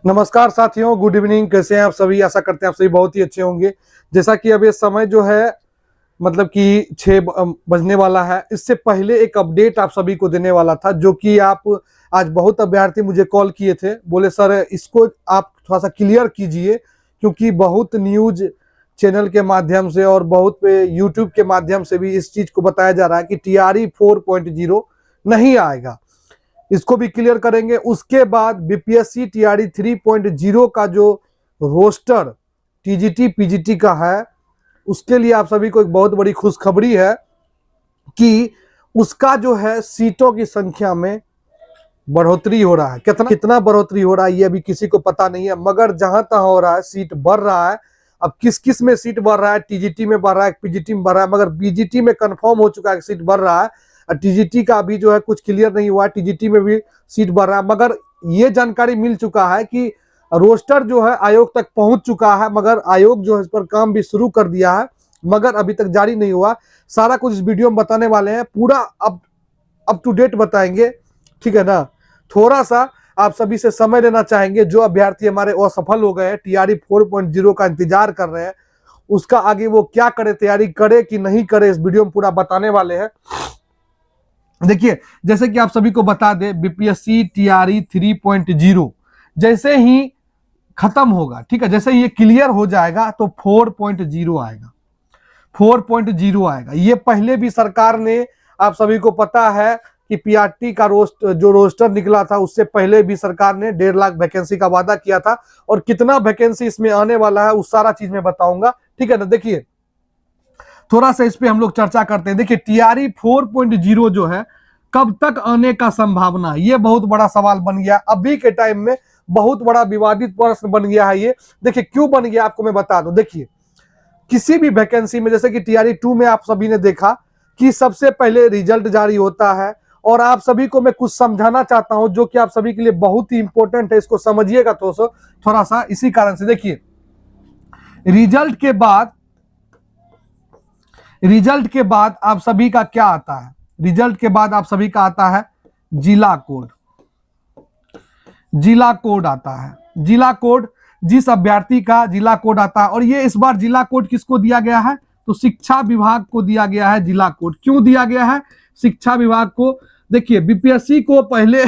नमस्कार साथियों, good evening. कैसे हैं आप सभी? आशा करते हैं आप सभी बहुत ही अच्छे होंगे। जैसा कि अब ये समय जो है मतलब कि 6 बजने वाला है, इससे पहले एक अपडेट आप सभी को देने वाला था, जो कि आप आज बहुत अभ्यर्थी मुझे कॉल किए थे, बोले सर इसको आप थोड़ा सा क्लियर कीजिए, क्योंकि बहुत न्यूज चैनल के माध्यम से और बहुत पे यूट्यूब के माध्यम से भी इस चीज को बताया जा रहा है कि TRE 4.0 नहीं आएगा। इसको भी क्लियर करेंगे। उसके बाद BPSC TRE 3.0 का जो रोस्टर TGT PGT का है, उसके लिए आप सभी को एक बहुत बड़ी खुशखबरी है कि उसका जो है सीटों की संख्या में बढ़ोतरी हो रहा है। कितना बढ़ोतरी हो रहा है ये अभी किसी को पता नहीं है, मगर जहां तहां हो रहा है, सीट बढ़ रहा है। अब किस किस में सीट बढ़ रहा है? TGT में बढ़ रहा है, PGT में बढ़ रहा है, मगर BGT में कंफर्म हो चुका है सीट बढ़ रहा है। TGT का अभी जो है कुछ क्लियर नहीं हुआ है, TGT में भी सीट बढ़ रहा है। मगर ये जानकारी मिल चुका है कि रोस्टर जो है आयोग तक पहुंच चुका है, मगर आयोग जो है इस पर काम भी शुरू कर दिया है, मगर अभी तक जारी नहीं हुआ। सारा कुछ इस वीडियो में बताने वाले हैं, पूरा अप टू डेट बताएंगे, ठीक है ना। थोड़ा सा आप सभी से समय लेना चाहेंगे। जो अभ्यर्थी हमारे असफल हो गए हैं, TRE 4.0 का इंतजार कर रहे हैं, उसका आगे वो क्या करे, तैयारी करे कि नहीं करे, इस वीडियो में पूरा बताने वाले हैं। देखिए, जैसे कि आप सभी को बता दें, BPSC TRE 3.0 जैसे ही खत्म होगा, ठीक है, जैसे ये क्लियर हो जाएगा तो 4.0 आएगा। 4.0 आएगा। ये पहले भी सरकार ने, आप सभी को पता है कि PRT का जो रोस्टर निकला था, उससे पहले भी सरकार ने 1.5 लाख वैकेंसी का वादा किया था, और कितना वैकेंसी इसमें आने वाला है उस सारा चीज में बताऊंगा, ठीक है ना। देखिए, थोड़ा सा इस पे हम लोग चर्चा करते हैं। देखिए, TRE 4.0 जो है कब तक आने का संभावना, ये बहुत बड़ा सवाल बन गया अभी के टाइम में, बहुत बड़ा विवादित प्रश्न बन गया है ये। देखिए क्यों बन गया, आपको मैं बता दूं। देखिए, किसी भी वैकेंसी में, जैसे कि TRE 2 में आप सभी ने देखा कि सबसे पहले रिजल्ट जारी होता है, और आप सभी को मैं कुछ समझाना चाहता हूं जो कि आप सभी के लिए बहुत ही इंपॉर्टेंट है, इसको समझिएगा थोड़ा सा। इसी कारण से देखिए, रिजल्ट के बाद आप सभी का क्या आता है? रिजल्ट के बाद आप सभी का आता है जिला कोड। जिला कोड आता है। जिला कोड, जिस अभ्यर्थी का जिला कोड आता है, और ये इस बार जिला कोड किसको दिया गया है? तो शिक्षा विभाग को दिया गया है जिला कोड। क्यों दिया गया है शिक्षा विभाग को? देखिए, BPSC को पहले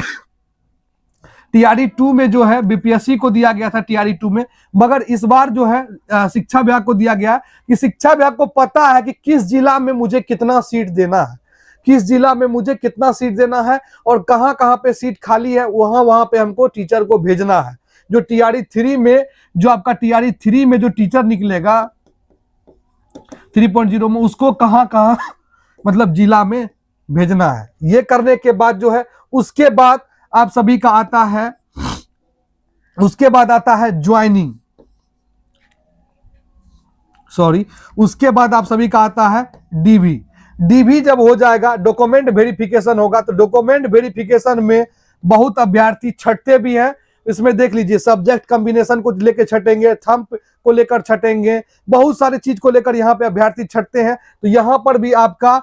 TRE 2 में जो है BPSC को दिया गया था TRE 2 में, मगर इस बार जो है शिक्षा विभाग को दिया गया कि शिक्षा विभाग को पता है कि किस जिला में मुझे कितना सीट देना है, किस जिला में मुझे कितना सीट देना है, और कहां कहां पे सीट खाली है, वहां पे हमको टीचर को भेजना है। जो TRE 3 में, जो आपका TRE 3 में जो टीचर निकलेगा 3.0 में, उसको कहां कहां मतलब जिला में भेजना है। ये करने के बाद जो है, उसके बाद आप सभी का आता है, उसके बाद आता है ज्वाइनिंग, सॉरी, उसके बाद आप सभी का आता है DV जब हो जाएगा, डॉक्यूमेंट वेरिफिकेशन होगा। तो डॉक्यूमेंट वेरिफिकेशन में बहुत अभ्यर्थी छटते भी हैं। इसमें देख लीजिए, सब्जेक्ट कॉम्बिनेशन को लेकर छटेंगे, थंब को लेकर छटेंगे, बहुत सारी चीज को लेकर यहाँ पे अभ्यर्थी छटते हैं। तो यहाँ पर भी आपका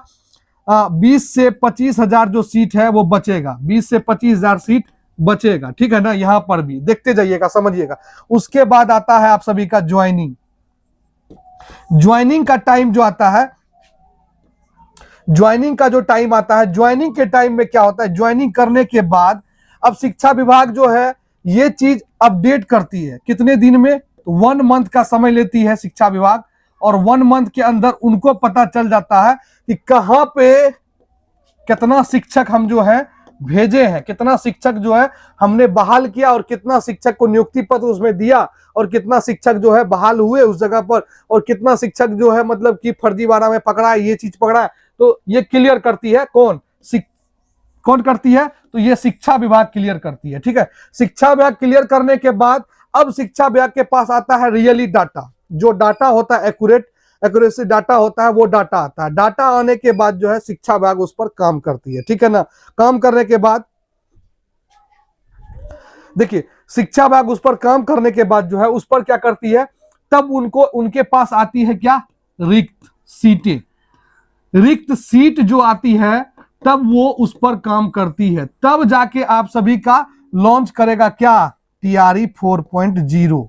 20 से 25 हजार जो सीट है वो बचेगा, 20 से 25 हजार सीट बचेगा, ठीक है ना। यहाँ पर भी देखते जाइएगा, समझिएगा। उसके बाद आता है आप सभी का ज्वाइनिंग। ज्वाइनिंग का टाइम जो आता है, ज्वाइनिंग का जो टाइम आता है, ज्वाइनिंग के टाइम में क्या होता है? ज्वाइनिंग करने के बाद अब शिक्षा विभाग जो है ये चीज अपडेट करती है। कितने दिन में? 1 मंथ का समय लेती है शिक्षा विभाग, और 1 मंथ के अंदर उनको पता चल जाता है कि कहां पे कितना शिक्षक हम जो है भेजे हैं, कितना शिक्षक जो है हमने बहाल किया, और कितना शिक्षक को नियुक्ति पत्र उसमें दिया, और कितना शिक्षक जो है बहाल हुए उस जगह पर, और कितना शिक्षक जो है मतलब कि फर्जीवाड़ा में पकड़ा है, ये चीज पकड़ा है। तो ये क्लियर करती है कौन करती है? तो ये शिक्षा विभाग क्लियर करती है, ठीक है। शिक्षा विभाग क्लियर करने के बाद अब शिक्षा विभाग के पास आता है रियली डाटा। जो डाटा होता है एक्यूरेसी डाटा होता है, वो डाटा आता है। डाटा आने के बाद जो है शिक्षा विभाग उस पर काम करती है, ठीक है ना। काम करने के बाद देखिए, शिक्षा विभाग उस पर काम करने के बाद जो है उस पर क्या करती है? तब उनके पास आती है क्या? रिक्त सीटें। रिक्त सीट जो आती है तब वो उस पर काम करती है, तब जाके आप सभी का लॉन्च करेगा क्या? TRE 4.0,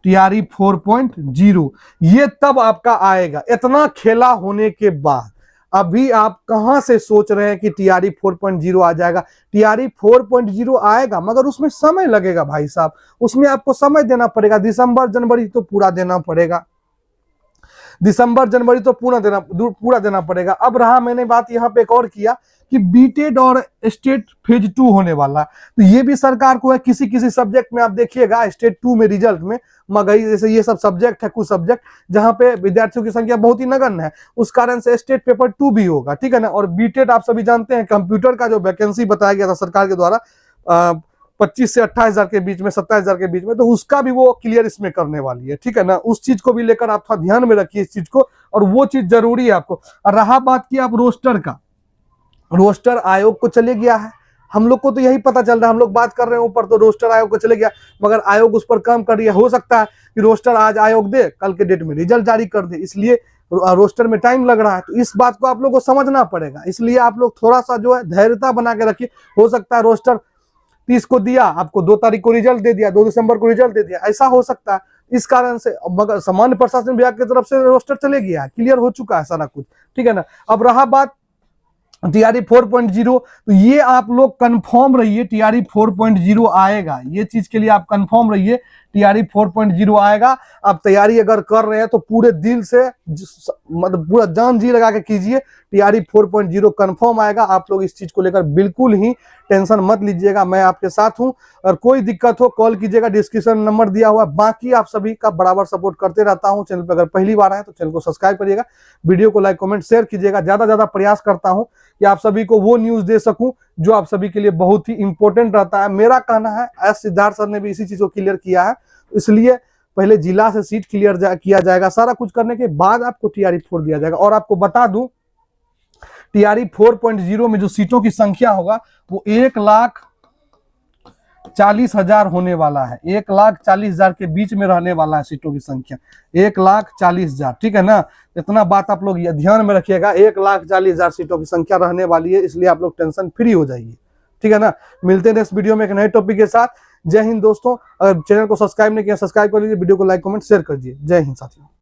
TRE 4.0 ये तब आपका आएगा। इतना खेला होने के बाद अभी आप कहां से सोच रहे हैं कि TRE 4.0 आ जाएगा। TRE 4.0 आएगा, मगर उसमें समय लगेगा भाई साहब, उसमें आपको समय देना पड़ेगा। दिसंबर जनवरी तो पूरा देना पड़ेगा, दिसंबर जनवरी तो पूरा देना पड़ेगा। अब रहा, मैंने बात यहाँ पे एक और किया कि बीटेड और स्टेट फेज 2 होने वाला, तो ये भी सरकार को है। किसी किसी सब्जेक्ट में आप देखिएगा स्टेट 2 में रिजल्ट में मगई जैसे ये सब सब्जेक्ट है, कुछ सब्जेक्ट जहां पे विद्यार्थियों की संख्या बहुत ही नगण्य है, उस कारण से स्टेट पेपर 2 भी होगा, ठीक है ना। और बीटेड आप सभी जानते हैं, कंप्यूटर का जो वैकेंसी बताया गया था सरकार के द्वारा 25 से 28,000 के बीच में, 27,000 के बीच में, तो उसका भी वो क्लियर इसमें करने वाली है, ठीक है ना। उस चीज को भी लेकर आप थोड़ा ध्यान में रखिए इस चीज को, और वो चीज जरूरी है आपको। और रहा बात की आप रोस्टर का, रोस्टर आयोग को चले गया है, हम लोग को तो यही पता चल रहा है, हम लोग बात कर रहे हैं ऊपर, तो रोस्टर आयोग को चले गया, मगर आयोग उस पर काम कर रही है। हो सकता है कि रोस्टर आज आयोग दे, कल के डेट में रिजल्ट जारी कर दे, इसलिए रोस्टर में टाइम लग रहा है। तो इस बात को आप लोग को समझना पड़ेगा, इसलिए आप लोग थोड़ा सा जो है धैर्यता बना के रखिए। हो सकता है रोस्टर 30 को दिया, आपको 2 तारीख को रिजल्ट दे दिया, 2 दिसंबर को रिजल्ट दे दिया, ऐसा हो सकता है। इस कारण से मगर सामान्य प्रशासन विभाग की तरफ से रोस्टर चले गया है, क्लियर हो चुका है सारा कुछ, ठीक है ना। अब रहा बात TRE 4.0, तो ये आप लोग कंफर्म रहिए, TRE 4.0 आएगा, ये चीज के लिए आप कंफर्म रहिए, TRE 4.0 आएगा। आप तैयारी अगर कर रहे हैं तो पूरे दिल से मतलब पूरा जान जी लगा के कीजिए, TRE 4.0 कंफर्म आएगा। आप लोग इस चीज को लेकर बिल्कुल ही टेंशन मत लीजिएगा, मैं आपके साथ हूं। और कोई दिक्कत हो कॉल कीजिएगा, डिस्क्रिप्शन नंबर दिया हुआ है। बाकी आप सभी का बराबर सपोर्ट करते रहता हूं। चैनल पर अगर पहली बार आए तो चैनल को सब्सक्राइब करिएगा, वीडियो को लाइक कमेंट शेयर कीजिएगा। ज्यादा प्रयास करता हूं कि आप सभी को वो न्यूज दे सकूं जो आप सभी के लिए बहुत ही इंपॉर्टेंट रहता है। मेरा कहना है, एस सिद्धार्थ सर ने भी इसी चीज को क्लियर किया है, इसलिए पहले जिला से सीट क्लियर किया जाएगा, सारा कुछ करने के बाद आपको TRE 4 दिया जाएगा। और आपको बता दूं, TRE 4.0 में जो सीटों की संख्या होगा वो 1,40,000 होने वाला है, 1,40,000 के बीच में रहने वाला है सीटों की संख्या, 1,40,000, ठीक है ना। इतना बात आप लोग ध्यान में रखिएगा, 1,40,000 सीटों की संख्या रहने वाली है, इसलिए आप लोग टेंशन फ्री हो जाइए, ठीक है ना। मिलते हैं नेक्स्ट वीडियो में एक नए टॉपिक के साथ। जय हिंद दोस्तों, अगर चैनल को सब्सक्राइब नहीं किया सब्सक्राइब कर लीजिए, वीडियो को लाइक कमेंट शेयर कर दीजिए। जय हिंद साथियों।